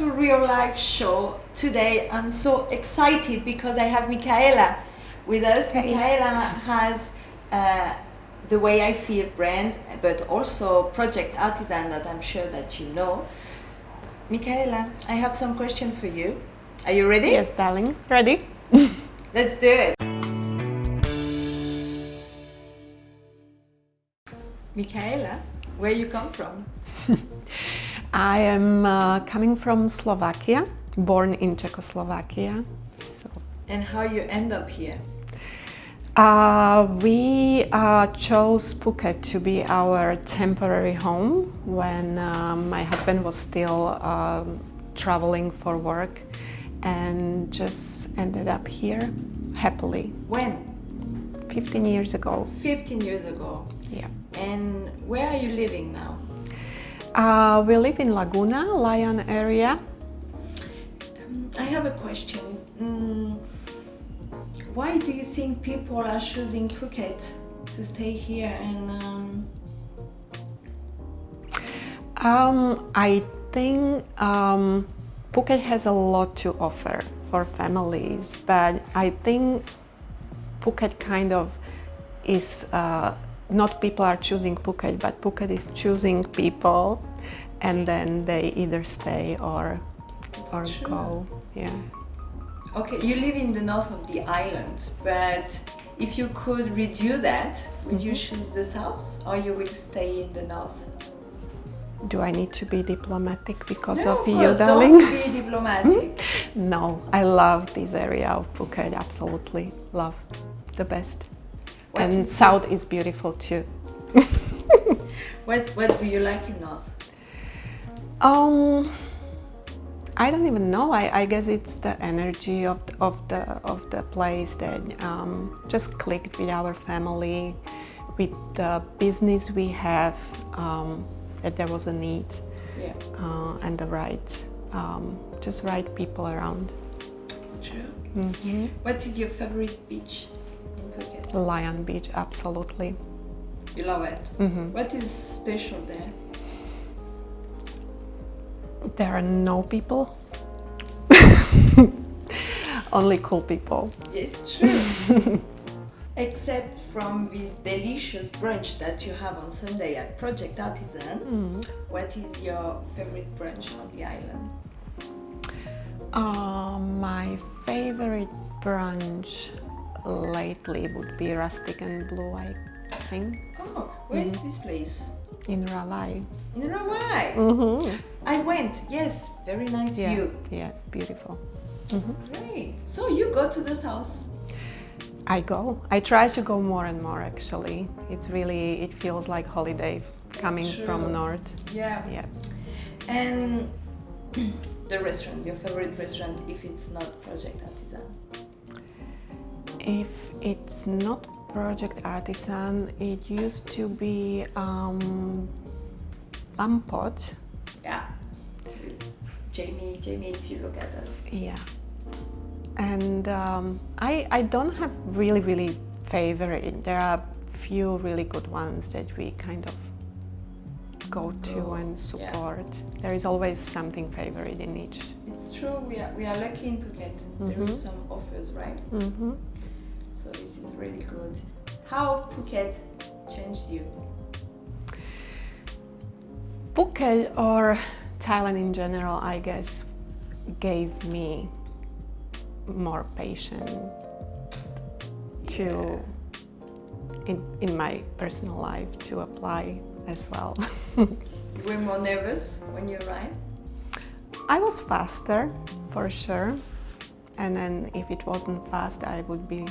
to Real Life Show. Today I'm so excited because I have Michaela with us. Hey. Michaela has the Way I Feel brand, but also Project Artisan that I'm sure that you know. Michaela, I have some question for you. Are you ready? Yes, darling. Ready? Let's do it. Michaela, where you come from? I am coming from Slovakia, born in Czechoslovakia. So, And how you end up here? we chose Phuket to be our temporary home when my husband was still traveling for work, and just ended up here happily. When? 15 years ago. 15 years ago. Yeah. And where are you living now? We live in Laguna, Lion area. I have a question. Why do you think people are choosing Phuket to stay here? And I think Phuket has a lot to offer for families, but I think Phuket kind of is not people are choosing Phuket, but Phuket is choosing people, and then they either stay or go. Yeah. okay, you live in the north of the island, but if you could redo that, would you choose the south or you will stay in the north? Do I need to be diplomatic because No, of you, course, darling? don't be diplomatic. No, I love this area of Phuket. Absolutely love, the best. What And is south is beautiful too. What do you like in north? I don't even know. I guess it's the energy of the place that just clicked with our family, with the business we have. That there was a need, Yeah, and the just right people around. it's true. Mm-hmm. What is your favorite beach in Phuket? Lion Beach, absolutely. You love it. Mm-hmm. What is special there? There are no people, only cool people. Yes, true. Except from this delicious brunch that you have on Sunday at Project Artisan, what is your favorite brunch on the island? My favorite brunch lately would be Rustic and Blue, I think, Oh, where's this place? in Ravai. In Rawai. Mm-hmm. I went, yes, very nice view. Yeah, beautiful. Great. So you go to this house? I try to go more and more actually. It feels like holiday coming true. from north. Yeah. Yeah. And the restaurant, your favorite restaurant, if it's not Project Artisan? If it's not Project Artisan, it used to be Lampot. Yeah. With Jamie, if you look at us. Yeah. And I don't have really favorite. There are few really good ones that we kind of go to and support. There is always something favorite in each. It's true, we are lucky in Phuket. There is some offers, right? Mm-hmm. So this is really good. How Phuket changed you? Phuket or Thailand in general, I guess, gave me more patience to in my personal life to apply as well. You were more nervous when you arrived? I was faster for sure, and then if it wasn't fast I would be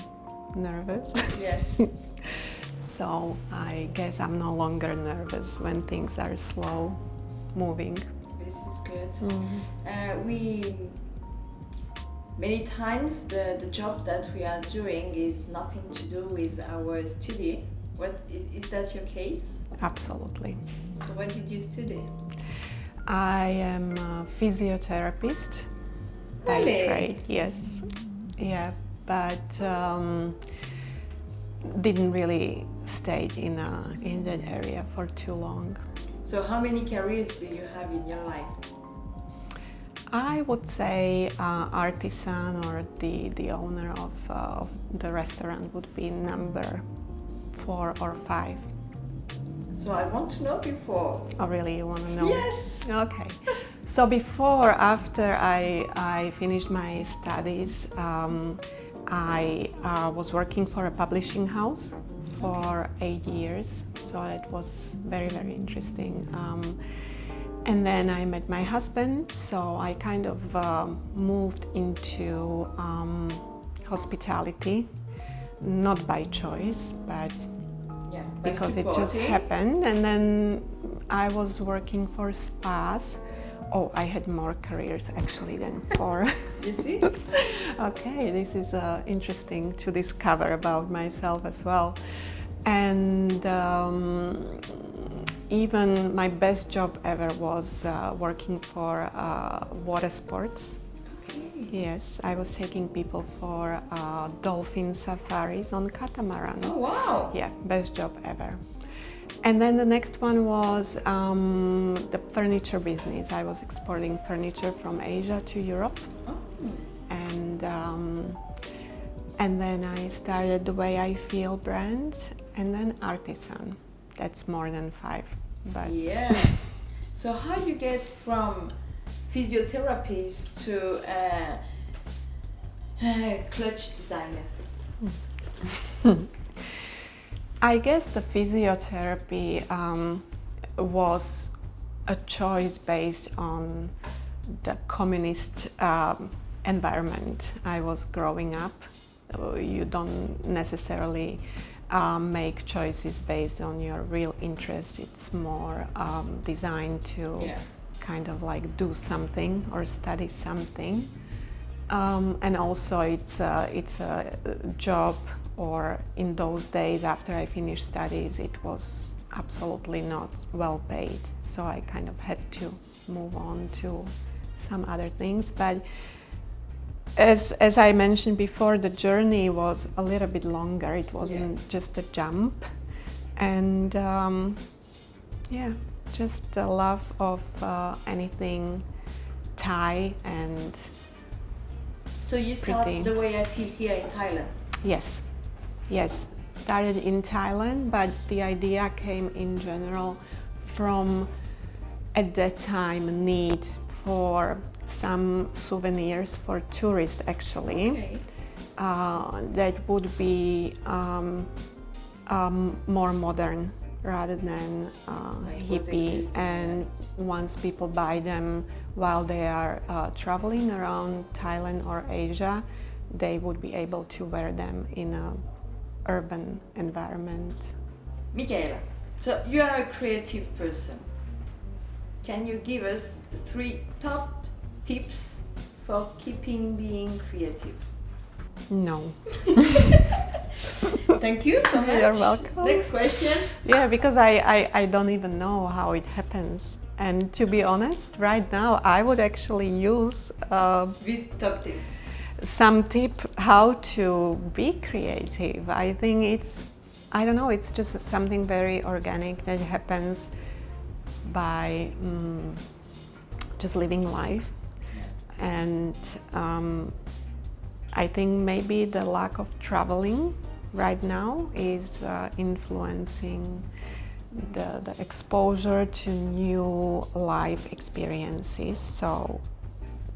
nervous. Yes. So I guess I'm no longer nervous when things are slow moving. This is good. Many times the job that we are doing is nothing to do with our study. Is that your case? Absolutely. So what did you study? I am a physiotherapist by Really? trade, yes. Yeah, but didn't really stay in that area for too long. So how many careers do you have in your life? I would say Artisan or the owner of the restaurant would be number 4 or 5. So I want to know before. Oh, really? You want to know? Yes. Okay. So after I finished my studies, I was working for a publishing house for 8 years. So it was very, very interesting. And then I met my husband, so I kind of moved into hospitality, not by choice, but because it just happened. And then I was working for spas. Oh, I had more careers actually than 4. You see? Okay, this is interesting to discover about myself as well. And even my best job ever was working for water sports. Yes, I was taking people for dolphin safaris on catamaran. Oh, wow! Yeah, best job ever. And then the next one was the furniture business. I was exporting furniture from Asia to Europe. Oh. And then I started the Way I Feel brand, and then Artisan. That's more than 5. But yeah. So how do you get from physiotherapist to clutch designer? I guess the physiotherapy was a choice based on the communist environment I was growing up. You don't necessarily make choices based on your real interest. It's more designed to kind of like do something or study something. And also it's a job, or in those days after I finished studies, it was absolutely not well paid. So I kind of had to move on to some other things. But as I mentioned before, the journey was a little bit longer. It wasn't just a jump. And just the love of anything Thai and So you started the Way I Feel here in Thailand? Yes, started in Thailand, but the idea came in general from, at that time, need for some souvenirs for tourists actually. That would be more modern rather than hippie, and once people buy them while they are traveling around Thailand or Asia, they would be able to wear them in an urban environment. Michaela, so you are a creative person. Can you give us 3 top tips for keeping being creative? No. Thank you so much. You're welcome. Next question. Yeah, because I don't even know how it happens. And to be honest, right now I would actually use These top tips. some tip how to be creative. I think it's just something very organic that happens by just living life. And I think maybe the lack of traveling right now is influencing the exposure to new life experiences. So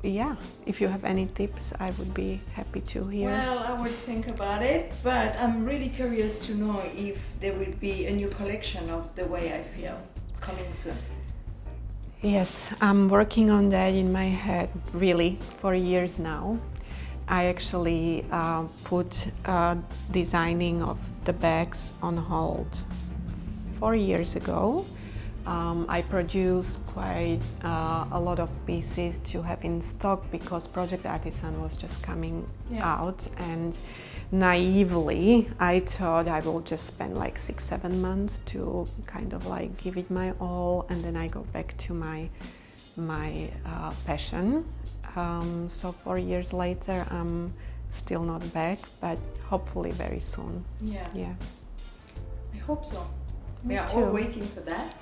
yeah, if you have any tips, I would be happy to hear. Well, I would think about it, but I'm really curious to know if there will be a new collection of The Way I Feel coming soon. Yes, I'm working on that in my head really for years now. I actually put designing of the bags on hold 4 years ago. I produced quite a lot of pieces to have in stock because Project Artisan was just coming out, and naively I thought I will just spend like 6-7 months to kind of like give it my all, and then I go back to my passion. So 4 years later I'm still not back, but hopefully very soon. Yeah. I hope so. Me We are too. all waiting for that.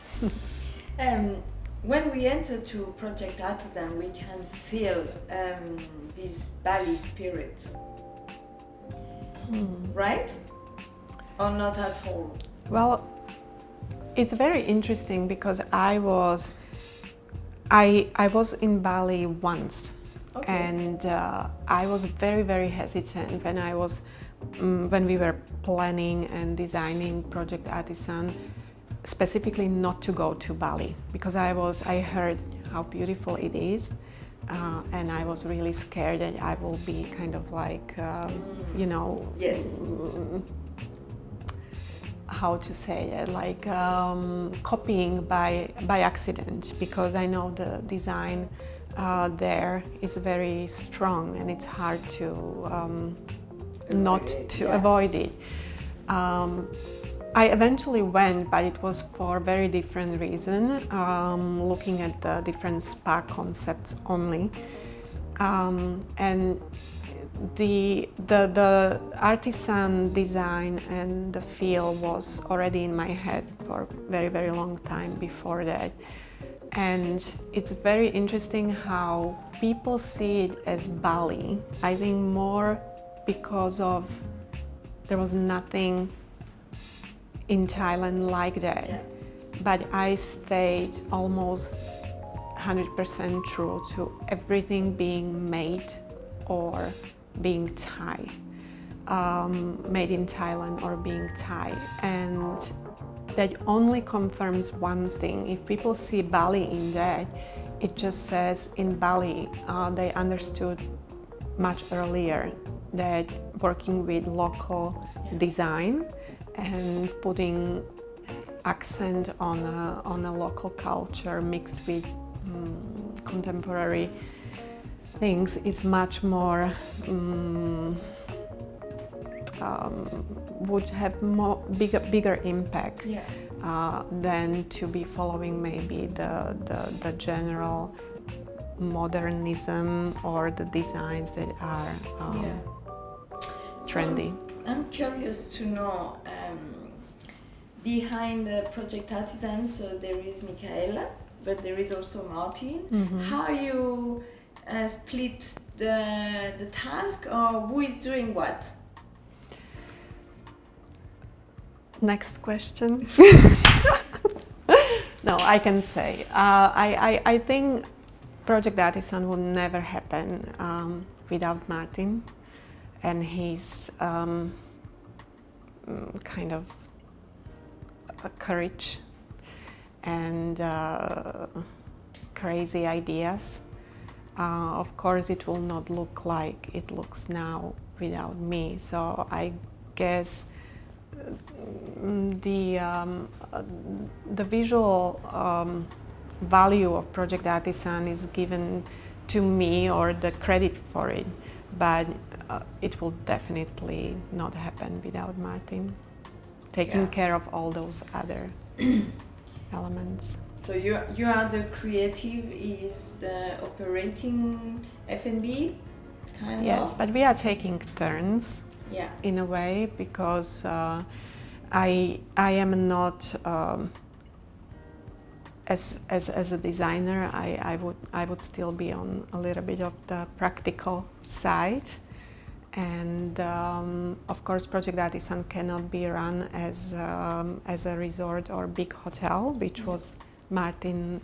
when we enter to Project Artisan, we can feel this Bali spirit, right? Or not at all? Well, it's very interesting because I was in Bali once, Okay. and I was very, very hesitant when we were planning and designing Project Artisan, specifically not to go to Bali, because I heard how beautiful it is, and I was really scared that I will be kind of like, Yes. how to say it, like copying by accident, because I know the design there is very strong and it's hard to avoid it. I eventually went, but it was for very different reason, looking at the different spa concepts only, and the artisan design and the feel was already in my head for a very, very long time before that. And it's very interesting how people see it as Bali. I think more because of there was nothing in Thailand like that. Yeah. But I stayed almost 100% true to everything being made or being Thai, made in Thailand or being Thai. And that only confirms one thing. If people see Bali in that, it just says in Bali they understood much earlier that working with local design and putting accent on a local culture mixed with contemporary things, it's much more would have bigger impact than to be following maybe the general modernism or the designs that are trendy. So I'm curious to know, behind the Project Artisan, so there is Michaela, but there is also Martin. How you split the task, or who is doing what? Next question. No, I can say. I think Project Artisan would never happen without Martin and his kind of courage and crazy ideas. Of course, it will not look like it looks now without me. So I guess the visual value of Project Artisan is given to me, or the credit for it, but it will definitely not happen without Martin taking care of all those other elements. So you are the creative, is the operating F&B kind of? Yes, but we are taking turns. Yeah. In a way, because I am not as a designer. I would still be on a little bit of the practical side, and of course, Project Artisan cannot be run as a resort or big hotel, which was Martin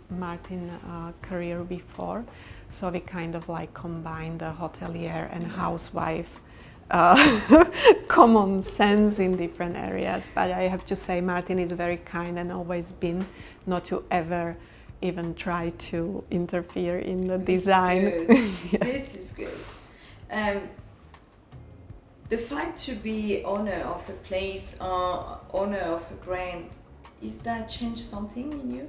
career before. So we kind of like combine the hotelier and housewife common sense in different areas. But I have to say Martin is very kind and always been, not to ever even try to interfere in the design. This is good. The fact to be owner of a place or owner of a brand, is that change something in you?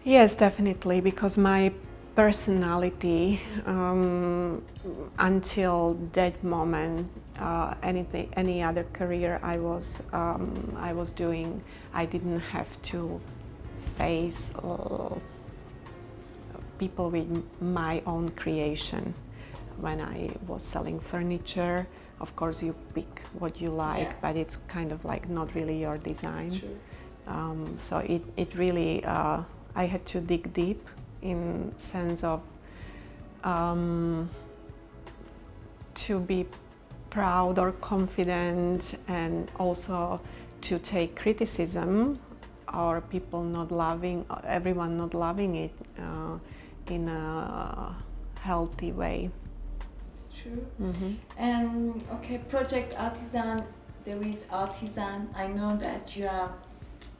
Yes, definitely, because my personality until that moment, any other career I was doing, I didn't have to face people with my own creation. When I was selling furniture, of course you pick what you like, but it's kind of like not really your design. So it really, I had to dig deep in sense of to be proud or confident, and also to take criticism or people not loving, everyone not loving it in a healthy way. It's true. Okay, Project Artisan, there is Artisan. I know that you are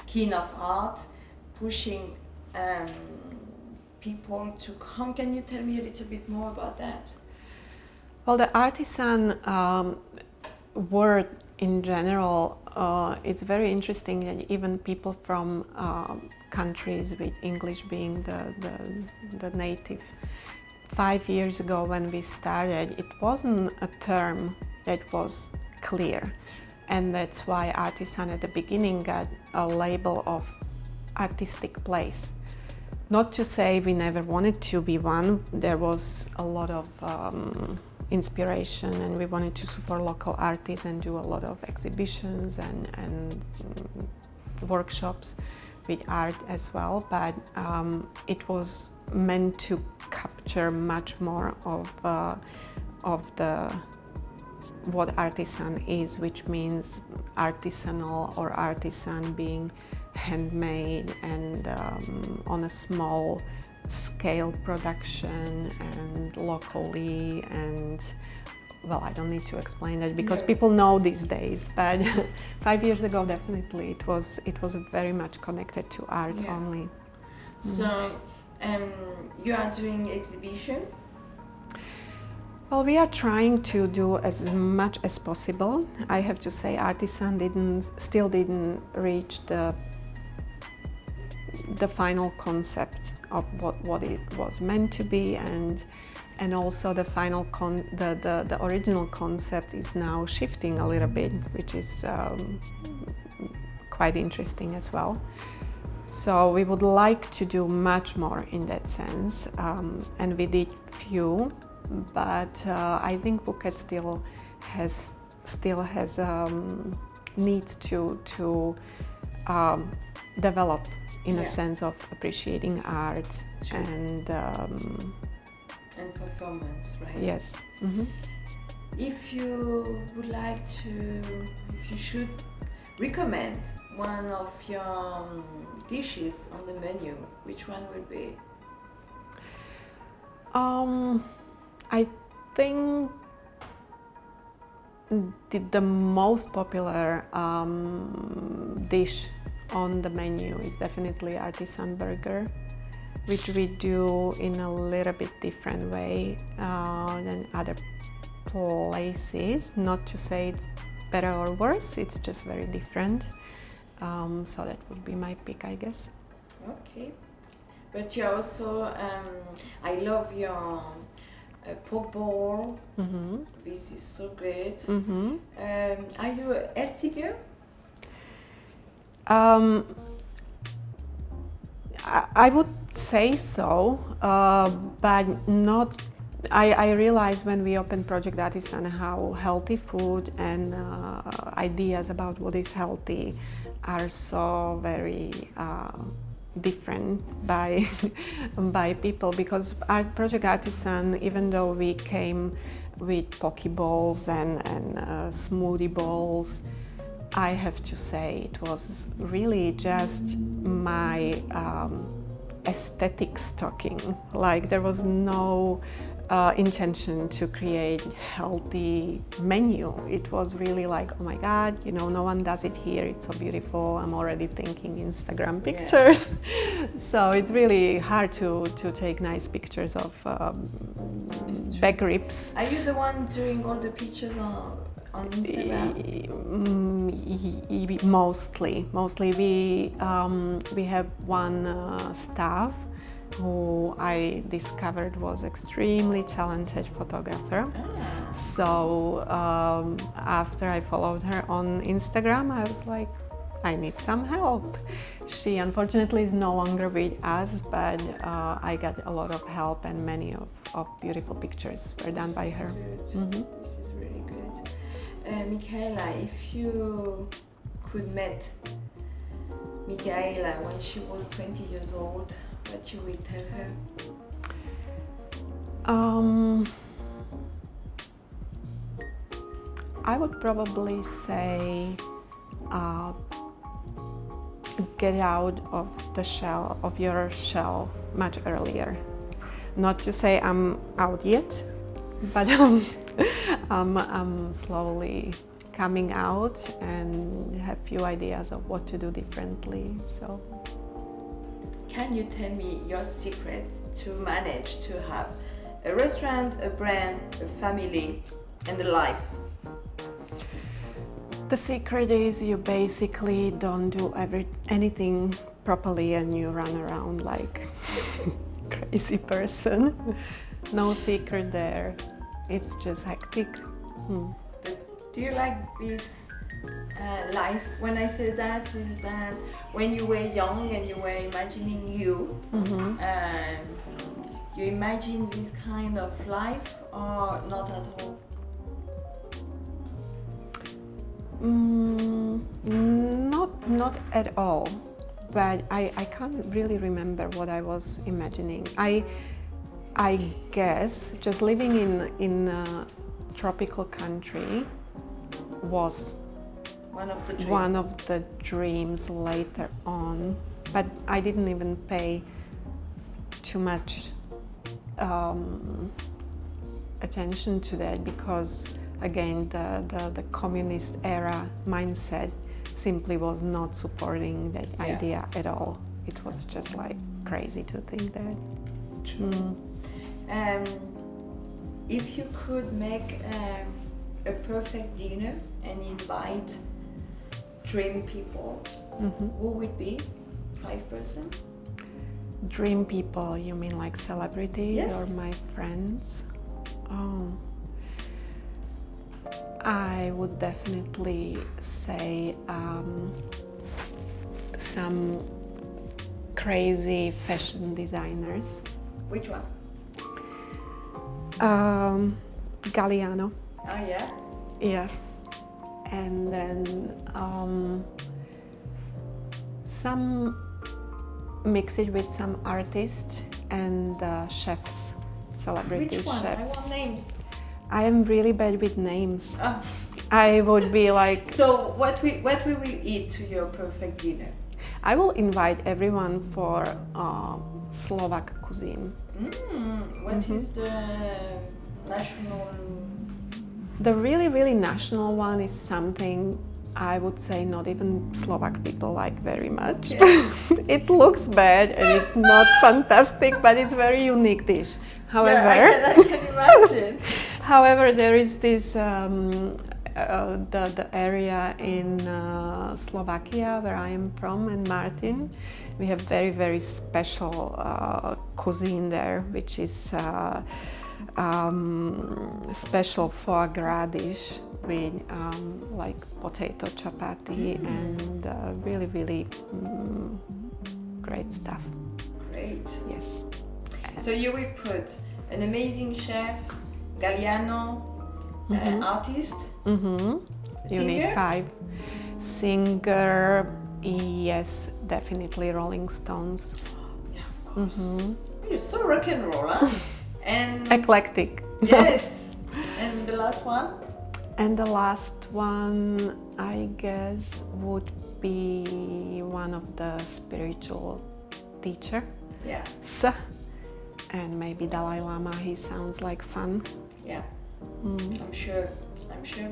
keen of art, pushing people to come. Can you tell me a little bit more about that? Well, the artisan word in general, it's very interesting that even people from countries with English being the native. 5 years ago when we started, it wasn't a term that was clear, and that's why Artisan at the beginning got a label of artistic place. Not to say we never wanted to be one, there was a lot of inspiration, and we wanted to support local artists and do a lot of exhibitions and workshops with art as well, but it was meant to capture much more of the what artisan is, which means artisanal or artisan being handmade and on a small scale production and locally, and well, I don't need to explain that because people know these days, but 5 years ago definitely it was very much connected to art only. So you are doing exhibition? Well, we are trying to do as much as possible. I have to say Artisan still didn't reach the final concept of what it was meant to be, and also the final the original concept is now shifting a little bit, which is quite interesting as well. So we would like to do much more in that sense, and we did few, but I think Phuket still has needs to develop in a sense of appreciating art and performance, right? Yes. If you would like to, if you should recommend one of your dishes on the menu, which one would be? I think the most popular dish on the menu is definitely Artisan burger, which we do in a little bit different way than other places. Not to say it's better or worse, it's just very different. So that would be my pick, I guess. Okay. But you also, I love your pork bowl. This is so great. Are you a healthy girl? I would say so, but not. I realized when we opened Project Artisan how healthy food and ideas about what is healthy are so very different by by people, because our Project Artisan, even though we came with poke bowls and smoothie bowls, I have to say it was really just my aesthetic stocking. Like there was no intention to create healthy menu. It was really like, oh my God, you know, no one does it here. It's so beautiful. I'm already thinking Instagram pictures. So it's really hard to take nice pictures of back ribs. Are you the one doing all the pictures on Instagram? Mostly we have one staff who I discovered was extremely talented photographer. So after I followed her on Instagram, I was like, I need some help. She unfortunately is no longer with us, but I got a lot of help, and many of beautiful pictures were done by her. This is really good. Michaela, if you could meet Michaela when she was 20 years old, what you will tell her? I would probably say get out of the shell, of your shell, much earlier. Not to say I'm out yet, but I'm slowly coming out and have few ideas of what to do differently. So, can you tell me your secret to manage to have a restaurant, a brand, a family, and a life? the secret is you basically don't do anything properly and you run around like crazy person. No secret there. It's just hectic. Do you like this life? When I say that, is that when you were young and you were imagining you, you imagine this kind of life or not at all? Not at all, but I can't really remember what I was imagining. I guess just living in a tropical country was one of the dreams later on, but I didn't even pay too much attention to that because again the communist era mindset simply was not supporting that idea at all. It was just like crazy to think that. It's true. If you could make a perfect dinner and invite dream people, who would be 5%? Dream people, you mean like celebrities? Yes. Or my friends? Oh, I would definitely say some crazy fashion designers. Which one? Galliano. Oh yeah? Yeah. And then some mix it with some artists and chefs, celebrity Which one? chefs. I want names. I am really bad with names. Oh. I would be like... So what we will eat to your perfect dinner? I will invite everyone for Slovak cuisine. What is the national? The really national one is something I would say not even Slovak people like very much. Okay. It looks bad and it's not fantastic, but it's very unique dish. However, I can imagine. However, there is this the area in Slovakia where I am from, and Martin. We have very special cuisine there, which is special foie gras dish with like potato chapati and really great stuff. Great. Yes. So you will put an amazing chef, Galliano, artist, You need singer? 5. Singer, yes, definitely Rolling Stones. Yeah, of course. You're so rock and roll, huh? And Eclectic. yes. And the last one? And the last one, I guess, would be one of the spiritual teacher. Yeah. And maybe Dalai Lama. He sounds like fun. Yeah. I'm sure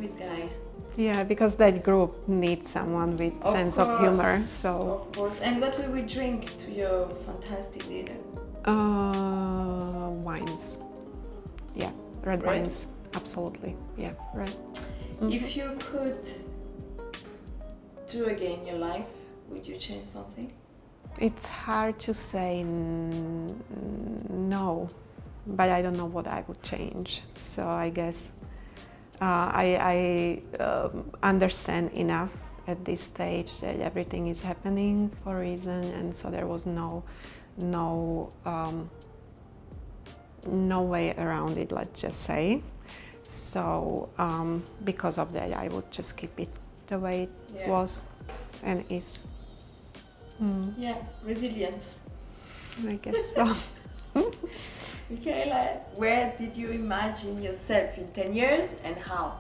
this guy. Yeah, because that group needs someone with sense of humor. So of course. And what will we drink to your fantastic dinner? wines. Yeah, red wines. Absolutely. Yeah, red. If you could do again your life, would you change something? It's hard to say no, but I don't know what I would change. So I guess I understand enough at this stage that everything is happening for a reason, and so there was no way around it, let's just say. So because of that, I would just keep it the way it was and is. Yeah, resilience. I guess so. Michaela, where did you imagine yourself in 10 years and how?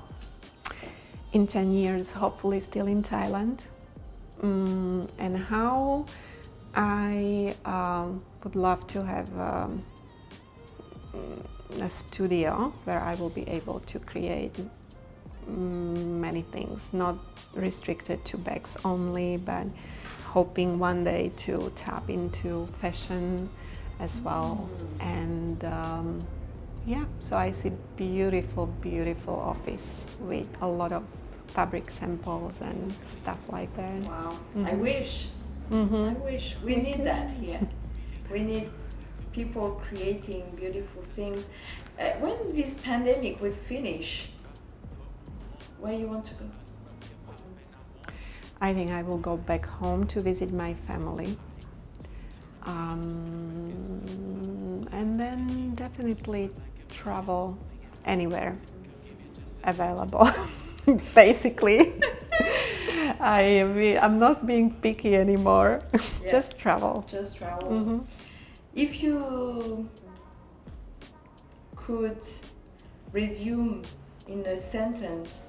In 10 years, hopefully still in Thailand. And how I would love to have a studio where I will be able to create many things, not restricted to bags only, but hoping one day to tap into fashion as well. And yeah, so I see beautiful, beautiful office with a lot of fabric samples and stuff like that. Wow, I wish. I wish. We need that here. We need people creating beautiful things. When this pandemic will finish, where you want to go? I think I will go back home to visit my family. And then definitely travel anywhere available, basically. I'm not being picky anymore. Yeah. Just travel. Just travel. If you could resume in a sentence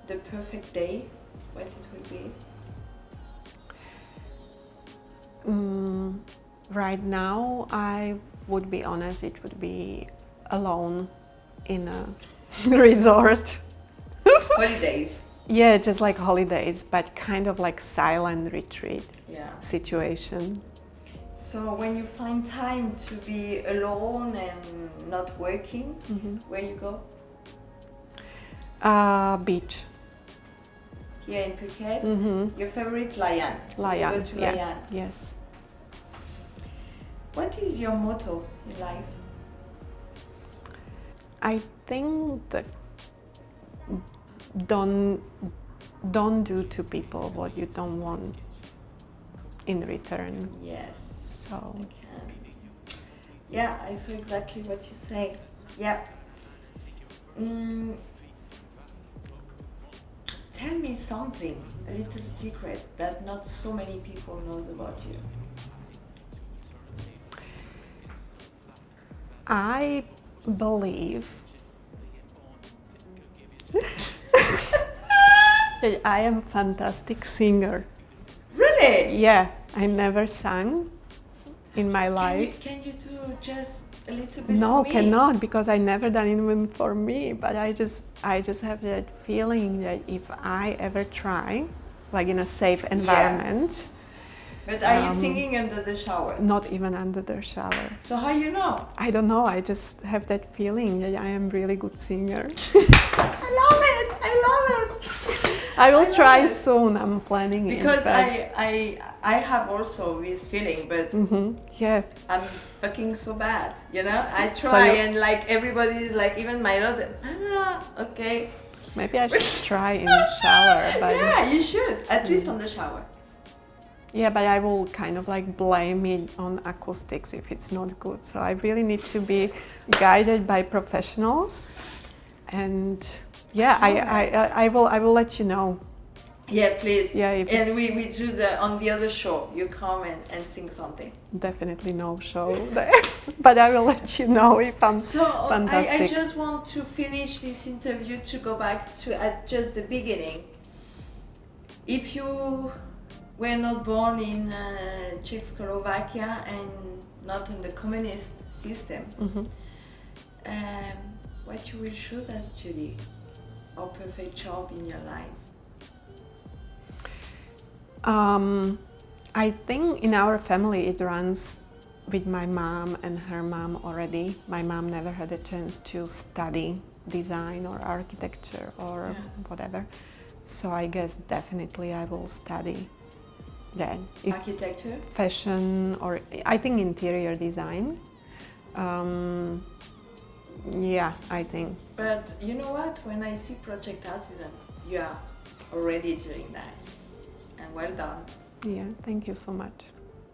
the perfect day, what it would be? Right now, I would be honest, it would be alone in a resort. Holidays. Yeah, just like holidays, but kind of like silent retreat situation. So when you find time to be alone and not working, where you go? Beach. Here in Phuket? Your favorite Layan? So Layan, you go to Layan. Yes. What is your motto in life? I think that don't do to people what you don't want in return. Yes. So. Yeah, I saw exactly what you say. Yeah. Tell me something, a little secret that not so many people knows about you. I believe that I am a fantastic singer. Really? Yeah, I never sang in my life. Can you do just a little bit No, for me? cannot, because I never done it even for me. But I just have that feeling that if I ever try, like in a safe environment. But are you singing under the shower? Not even under the shower. So how you know? I don't know. I just have that feeling that I am really good singer. I love it. I love it. I will try soon. I'm planning because it. I have also this feeling, but yeah. I'm fucking so bad, you know. I try and like everybody is like, even my daughter. Okay. Maybe I should try in the shower. But yeah, you should at least on the shower. Yeah, but I will kind of like blame it on acoustics if it's not good. So I really need to be guided by professionals. And yeah, I will let you know. Yeah, please. Yeah, and we do on the other show. You come and sing something. Definitely no show there, but I will let you know if I'm fantastic. I just want to finish this interview to go back to at just the beginning. If you were not born in Czechoslovakia and not in the communist system, what you will choose as study or perfect job in your life? I think in our family it runs with my mom and her mom already. My mom never had a chance to study design or architecture or whatever. So I guess definitely I will study that. Architecture? Fashion, or I think interior design. Yeah, I think. But you know what? When I see Project Artisan, you are already doing that. And well done. Yeah, thank you so much.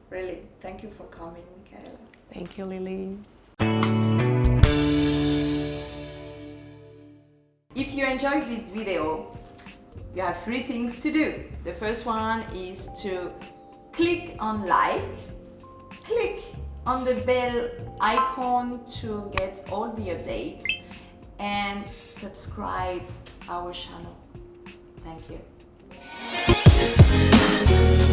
Really, thank you for coming, Michaela. Thank you, Lily. If you enjoyed this video, you have 3 things to do. The first one is to click on like, click on the bell icon to get all the updates, and subscribe our channel. Thank you.